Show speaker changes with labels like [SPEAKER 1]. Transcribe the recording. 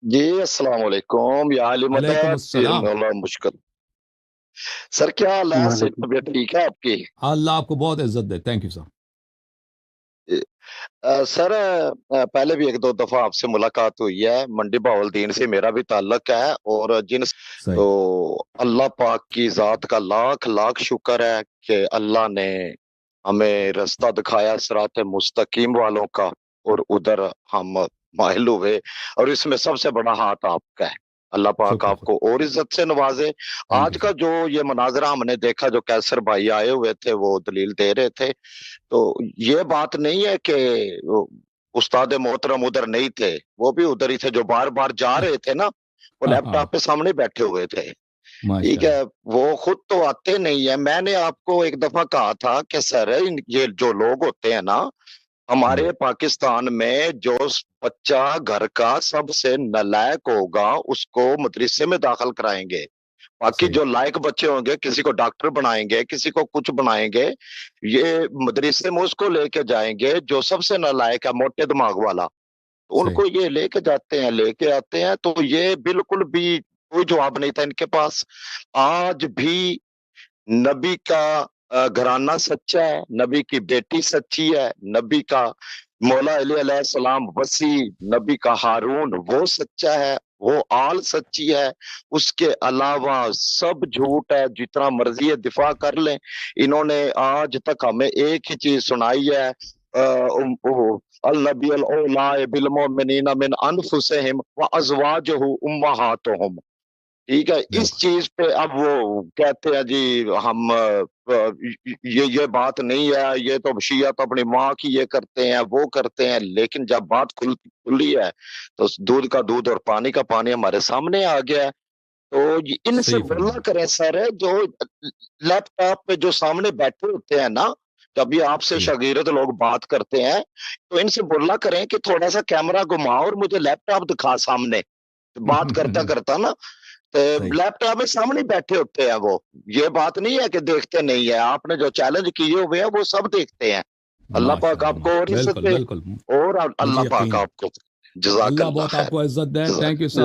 [SPEAKER 1] जी, अस्सलाम वालेकुम या आली
[SPEAKER 2] वालेकुम
[SPEAKER 1] मदद फिर
[SPEAKER 2] अस्सलाम।
[SPEAKER 1] मौला मुश्किल। सर क्या हाल है? सेहत
[SPEAKER 3] वालेकुम।
[SPEAKER 1] तबीयत ठीक है आपकी?
[SPEAKER 2] अल्लाह आपको बहुत इज्जत दे। Thank you sir.
[SPEAKER 1] जी। सर पहले भी 1-2 दफ़ा आपसे मुलाकात हुई है। मंडी बहाउद्दीन से मेरा भी ताल्लुक है और जिन
[SPEAKER 2] सही।
[SPEAKER 1] तो अल्लाह पाक की ज़ात का लाख-लाख शुक्र है कि अल्लाह ने हमें रास्ता दिखाया सिरात मुस्तकीम वालों का और उधर हम माइल हुए और इसमें सबसे बड़ा हाथ आपका है। अल्लाह पाक
[SPEAKER 2] शुक्र
[SPEAKER 1] आपको
[SPEAKER 2] शुक्र।
[SPEAKER 1] और इज़्ज़त से नवाज़े।
[SPEAKER 2] थैंक
[SPEAKER 1] आज
[SPEAKER 2] यू
[SPEAKER 1] का
[SPEAKER 2] सर।
[SPEAKER 1] जो ये मनाज़रा हमने देखा जो कैसर भाई आए हुए थे, वो दलील दे रहे थे। तो ये बात नहीं है कि वो उस्ताद मोहतरम उधर नहीं थे, वो भी उधर ही थे जो बार-बार जा रहे थे ना, वो
[SPEAKER 2] हाँ
[SPEAKER 1] लैपटॉप
[SPEAKER 2] हाँ।
[SPEAKER 1] पे सामने बैठे हुए थे। ठीक
[SPEAKER 2] माशाल्लाह।
[SPEAKER 1] है, वो खुद तो आते नहीं है। मैंने आपको एक दफ़ा कहा था कि सर इन ये जो लोग होते हैं ना,
[SPEAKER 2] हम्म,
[SPEAKER 1] हमारे पाकिस्तान में जो बच्चा घर का सबसे नालायक होगा, उसको मदरसे में दाखिल कराएँगे। बाकी
[SPEAKER 2] सही।
[SPEAKER 1] जो लायक बच्चे होंगे, किसी को डॉक्टर बनाएँगे, किसी को कुछ बनाएँगे, ये मदरसे में उसको लेके जाएँगे जो सबसे नालायक है, मोटे दिमाग वाला।
[SPEAKER 2] सही।
[SPEAKER 1] उनको ये लेके जाते हैं, लेके आते हैं, तो ये बिल्कुल भी कोई जवाब नहीं था इनके पास। आज भी नबी का घराना सच्चा है, नबी की बेटी सच्ची है, नबी का मौला अली अलैहिस्सलाम वसी, नबी का हारून वो सच्चा है, वो आल सच्ची है, उसके अलावा सब झूठ है, जितना मर्ज़ी है दिफ़ा कर लें। इन्होंने आज तक हमें एक ही चीज़ सुनाई है ओ अल नबी अल औला बिल मोमिनीना मिन अनफुसिहिम व अज़वाजुहु उम्महातुहुम। ठीक है, इस
[SPEAKER 2] बिल्कुल
[SPEAKER 1] चीज़ पे अब वो कहते हैं जी हम ये बात नहीं है, ये तो शिया तो अपनी माँ की ये करते हैं, वो करते हैं, लेकिन जब बात खुली है, तो दूध का दूध और पानी का पानी हमारे सामने आ गया है। तो इनसे
[SPEAKER 2] सही
[SPEAKER 1] बोला
[SPEAKER 2] फरमाया।
[SPEAKER 1] करें सर जो लैपटॉप पे जो सामने बैठे होते हैं ना, जब भी आपसे
[SPEAKER 2] जी।
[SPEAKER 1] शागिर्द लोग बात करते हैं, तो इनसे बोला करें कि थोड़ा-सा कैमरा घुमाओ और मुझे लैपटॉप दिखा सामने। बात करता-करता ना
[SPEAKER 2] सही।
[SPEAKER 1] लैपटॉप में सामने बैठे होते हैं वो। ये बात नहीं है कि देखते नहीं है। आपने जो चैलेंज किए हुए हैं, वो सब देखते हैं। अल्लाह पाक
[SPEAKER 2] माशाल्लाह
[SPEAKER 1] आपको और इज़्ज़त
[SPEAKER 2] बिल्कुल
[SPEAKER 1] दे
[SPEAKER 2] बिल्कुल।
[SPEAKER 1] और
[SPEAKER 2] मुझे
[SPEAKER 1] अल्लाह पाक
[SPEAKER 2] यकीन है।
[SPEAKER 1] आपको
[SPEAKER 2] अल्लाह
[SPEAKER 1] जज़ाकल्लाह
[SPEAKER 2] बहुत
[SPEAKER 1] खैर।
[SPEAKER 2] आपको इज्जत दे। थैंक यू
[SPEAKER 1] जज़ाक
[SPEAKER 2] सर।